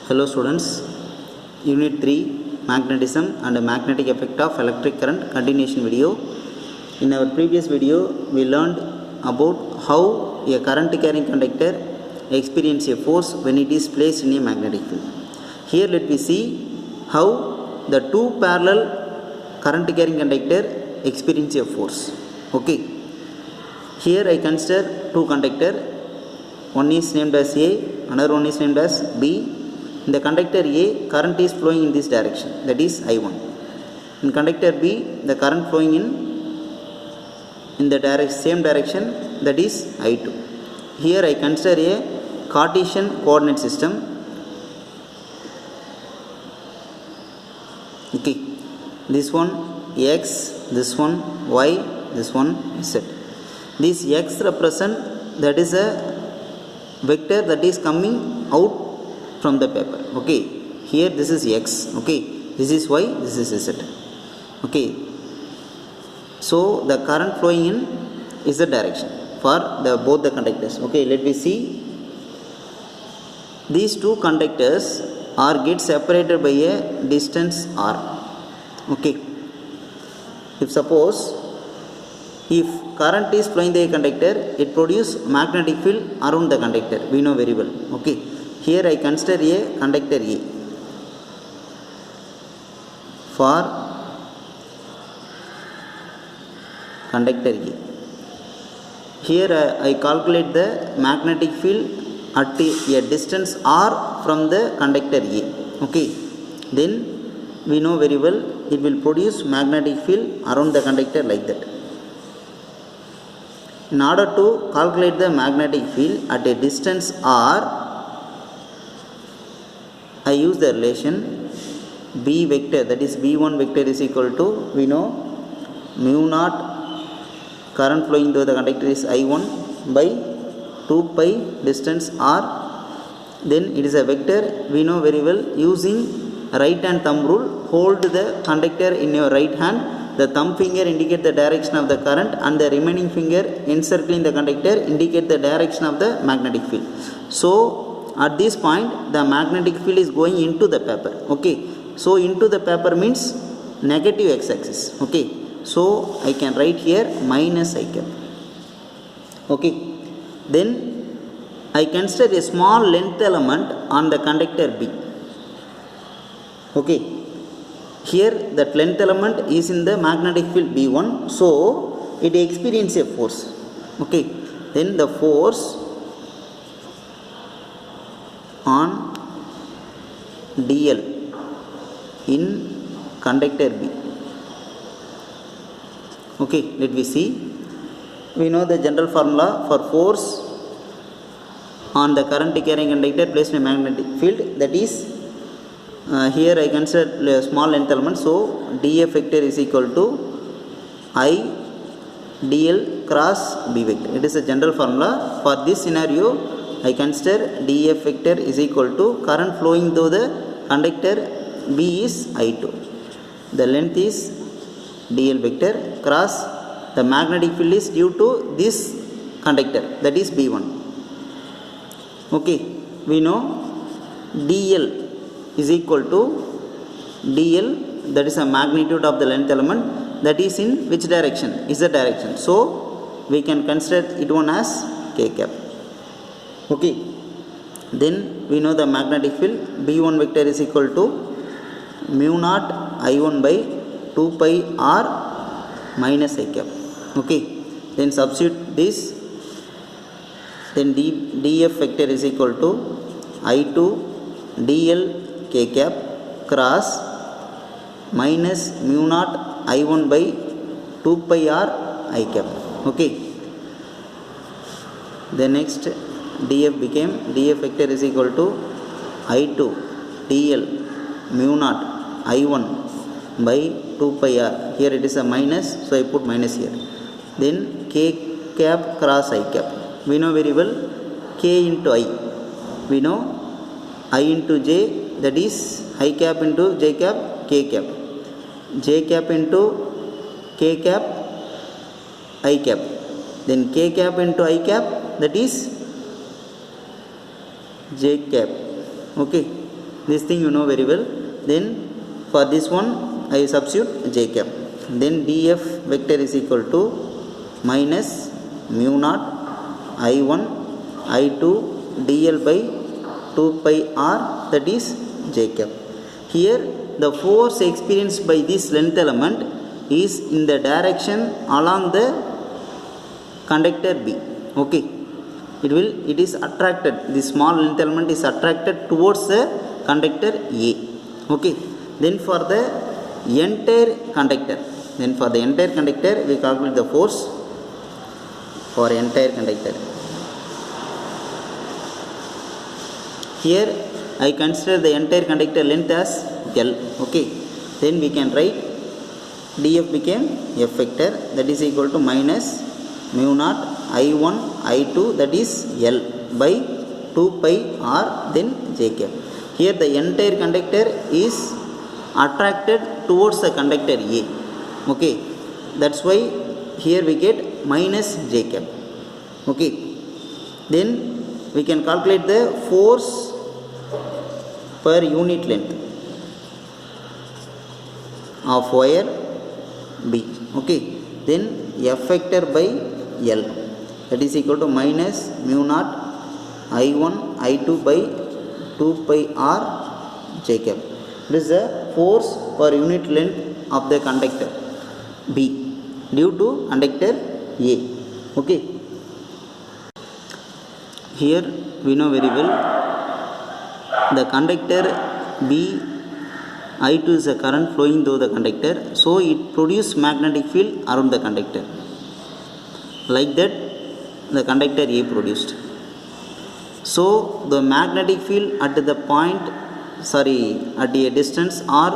Hello students, Unit 3 Magnetism and Magnetic Effect of Electric Current continuation video. In our previous video, we learned about how a current carrying conductor experiences a force when it is placed in a magnetic field. Here let me see how the two parallel current carrying conductor experience a force. Okay. Here I consider two conductors. One is named as A, another one is named as B. In the conductor A, current is flowing in this direction, that is I1. In conductor B, the current flowing in the same direction, that is I2. Here I consider a Cartesian coordinate system. Okay, this one X, this one Y, this one Z. This X represent, that is a vector that is coming out from the paper. Okay, here this is X. Okay, this is Y, this is Z. Okay, so the current flowing in is the direction for both the conductors. Okay, let me see. These two conductors are get separated by a distance R. Okay, if suppose if current is flowing the conductor, it produces magnetic field around the conductor. We know very well. Okay, here I consider a conductor A. For conductor A, here I calculate the magnetic field at a distance R from the conductor A. Okay, then we know very well it will produce magnetic field around the conductor like that. In order to calculate the magnetic field at a distance R, I use the relation B vector, that is B1 vector is equal to, we know, mu naught current flowing through the conductor is I1 by 2 pi distance R. Then it is a vector, we know very well, using right hand thumb rule, hold the conductor in your right hand. The thumb finger indicate the direction of the current and the remaining finger encircling the conductor indicate the direction of the magnetic field. So at this point the magnetic field is going into the paper. Okay, so into the paper means negative x-axis. Okay, so I can write here minus I cap. Okay, then I consider a small length element on the conductor B. Okay, here that length element is in the magnetic field B1, so it experiences a force. Okay, then the force on dl in conductor B. Okay, let me see. We know the general formula for force on the current carrying conductor placed in a magnetic field, that is here I consider a small length element, so df vector is equal to I dl cross B vector. It is a general formula. For this scenario, I consider df vector is equal to current flowing through the conductor B is I2. The length is dl vector cross the magnetic field is due to this conductor, that is B1. Okay, we know dl is equal to dl, that is a magnitude of the length element, that is in which direction? Is the direction. So we can consider it one as k cap. Okay, then we know the magnetic field B1 vector is equal to mu naught I1 by 2 pi R minus I cap. Okay, then substitute this, then df vector is equal to I2 dl k cap cross minus mu naught I1 by 2 pi R I cap. Okay, the next df became df vector is equal to I2 dl mu naught I1 by 2 pi R. Here it is a minus, so I put minus here. Then k cap cross I cap. We know very well k into I. We know I into j, that is I cap into j cap, k cap. J cap into k cap, I cap. Then k cap into I cap, that is j cap. Okay, This thing you know very well. Then for this one I substitute j cap. Then df vector is equal to minus mu naught I1 I2 dl by 2 pi r, that is j cap. Here the force experienced by this length element is in the direction along the conductor B. Okay, it is attracted, this small length element is attracted towards the conductor A. Okay, then for the entire conductor, we calculate the force for entire conductor. Here I consider the entire conductor length as L. Okay, then we can write df became f vector, that is equal to minus mu naught I1 I2, that is L by 2 pi r, then j cap. Here the entire conductor is attracted towards the conductor A. Okay, that's why here we get minus j cap. Okay, then we can calculate the force per unit length of wire B. Okay, then f vector by L, that is equal to minus mu naught I1 I2 by 2 pi r j cap. This is the force per unit length of the conductor B due to conductor A. Okay, here we know very well the conductor B, I2 is a current flowing through the conductor, so it produces magnetic field around the conductor. Like that the conductor A produced. So the magnetic field at the point, at a distance or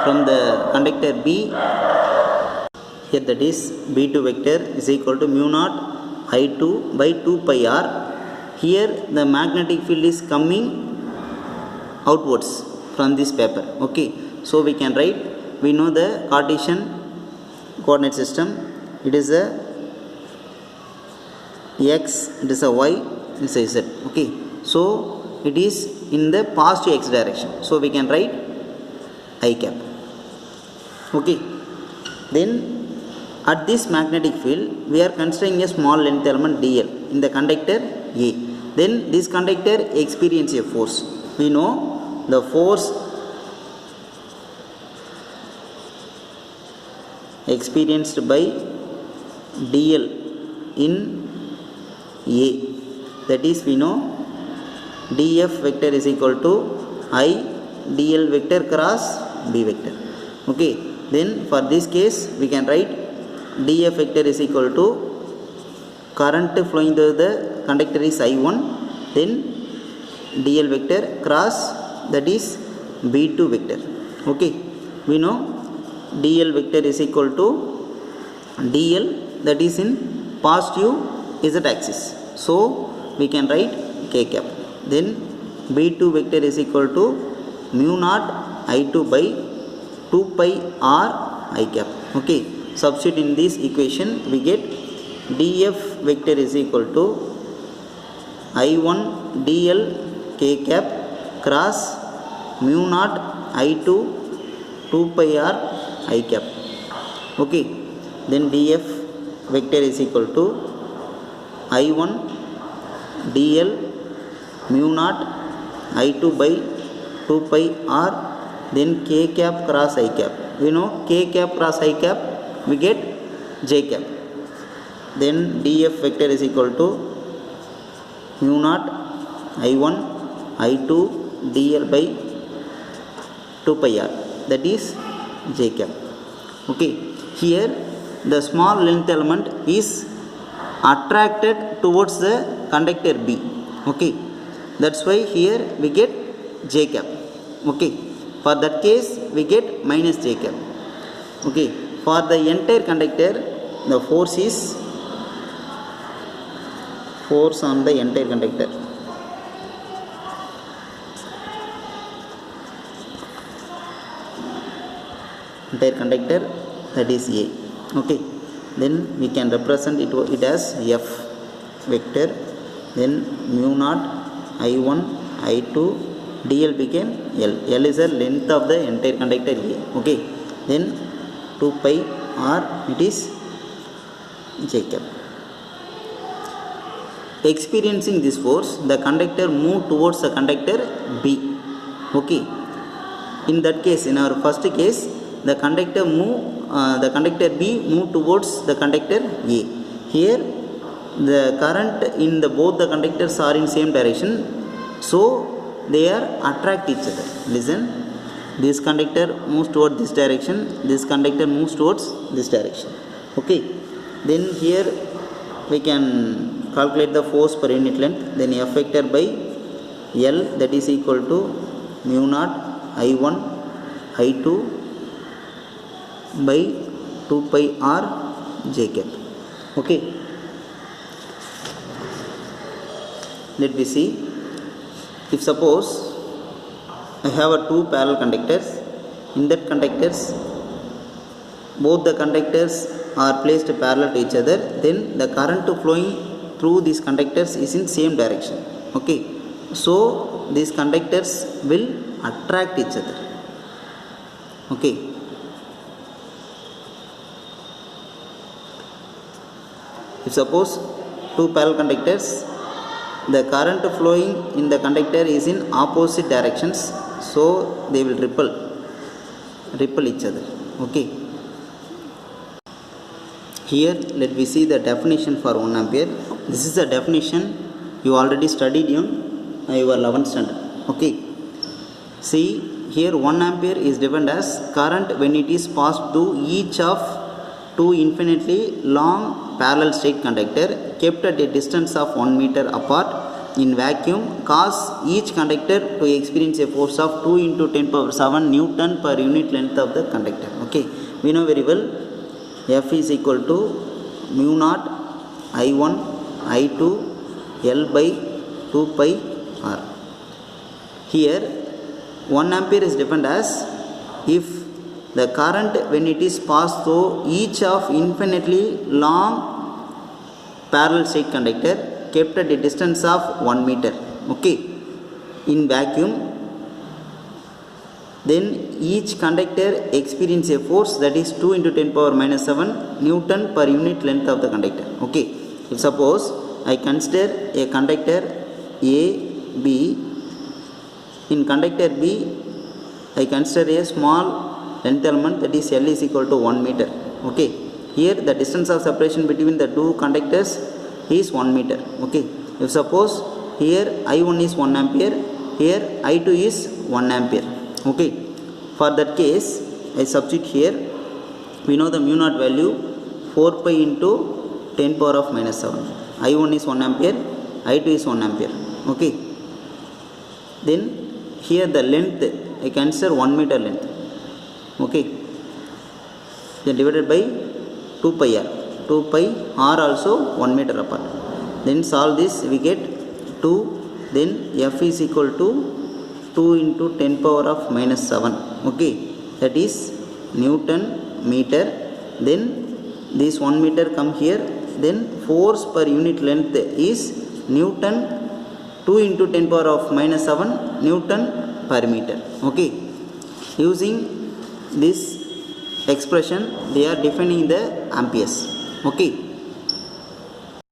from the conductor B, here that is B2 vector is equal to mu naught I2 by 2 pi r. Here the magnetic field is coming outwards from this paper. Okay, so we can write, we know the Cartesian coordinate system, it is a x, it is a y, it is a z. Okay, so it is in the positive x direction, so we can write I cap. Okay, then at this magnetic field we are considering a small length element dl in the conductor A. Then this conductor experience a force. We know the force experienced by dl in A, that is we know df vector is equal to I dl vector cross B vector. Okay, then for this case we can write df vector is equal to current flowing through the conductor is I1, then dl vector cross, that is B2 vector. Okay, we know dl vector is equal to dl, that is in positive z axis, so we can write k cap. Then B2 vector is equal to mu naught I2 by 2 pi r I cap. Okay, substitute in this equation we get df vector is equal to I1 dl k cap cross mu naught I2 2 pi r I cap. Okay, then df vector is equal to I1 dl mu naught I2 by 2 pi r, then k cap cross I cap. We know k cap cross I cap, we get j cap. Then df vector is equal to mu naught I1 I2 dl by 2 pi r, that is j cap. Okay, here the small length element is attracted towards the conductor B. Okay, that's why here we get j cap. Okay, for that case we get minus j cap. Okay, for the entire conductor the force is force on the entire conductor. Entire conductor, that is A. Okay, then we can represent it as F vector, then mu naught I1 I2 dl became L. L is the length of the entire conductor A. Okay, then 2 pi r, it is J cap. Experiencing this force, the conductor moved towards the conductor B. Okay, in that case, in our first case, the conductor B moved towards the conductor A. Here the current in the both the conductors are in same direction, so they are attract each other. Listen, this conductor moves towards this direction, this conductor moves towards this direction. Okay, then here we can calculate the force per unit length. Then F vector by L, that is equal to mu naught I1 I2 by 2 pi r J cap. Okay, let me see. If suppose I have a two parallel conductors, in that conductors both the conductors are placed parallel to each other, then the current flowing through these conductors is in same direction. Okay, so these conductors will attract each other. Okay, if suppose two parallel conductors, the current flowing in the conductor is in opposite directions, so they will repel each other. Okay, here let me see the definition for 1 ampere. This is the definition you already studied in your 11th standard. Okay, see here 1 ampere is defined as current when it is passed through each of two infinitely long parallel straight conductor kept at a distance of 1 meter apart in vacuum, cause each conductor to experience a force of 2 into 10 power 7 Newton per unit length of the conductor. Okay, we know very well F is equal to mu naught I1 I2 L by 2 pi r. Here 1 ampere is defined as if the current when it is passed through each of infinitely long parallel straight conductor kept at a distance of 1 meter, okay, in vacuum, then each conductor experience a force that is 2 into 10 power minus 7 Newton per unit length of the conductor. Okay, if suppose I consider a conductor A, B, in conductor B I consider a small length element that is L is equal to 1 meter. Okay, here the distance of separation between the two conductors is 1 meter. Okay, if suppose here I1 is 1 ampere, here I2 is 1 ampere. Okay, for that case I substitute here. We know the mu naught value 4 pi into 10 power of minus 7. I1 is 1 ampere, I2 is 1 ampere. Okay, then here the length I consider 1 meter length. Okay, then divided by 2 pi r. 2 pi r also 1 meter apart. Then solve this, we get 2. Then F is equal to 2 into 10 power of minus 7. Okay, that is Newton meter. Then this 1 meter come here. Then force per unit length is Newton 2 into 10 power of minus 7 Newton per meter. Okay, using this expression they are defining the amperes. Okay.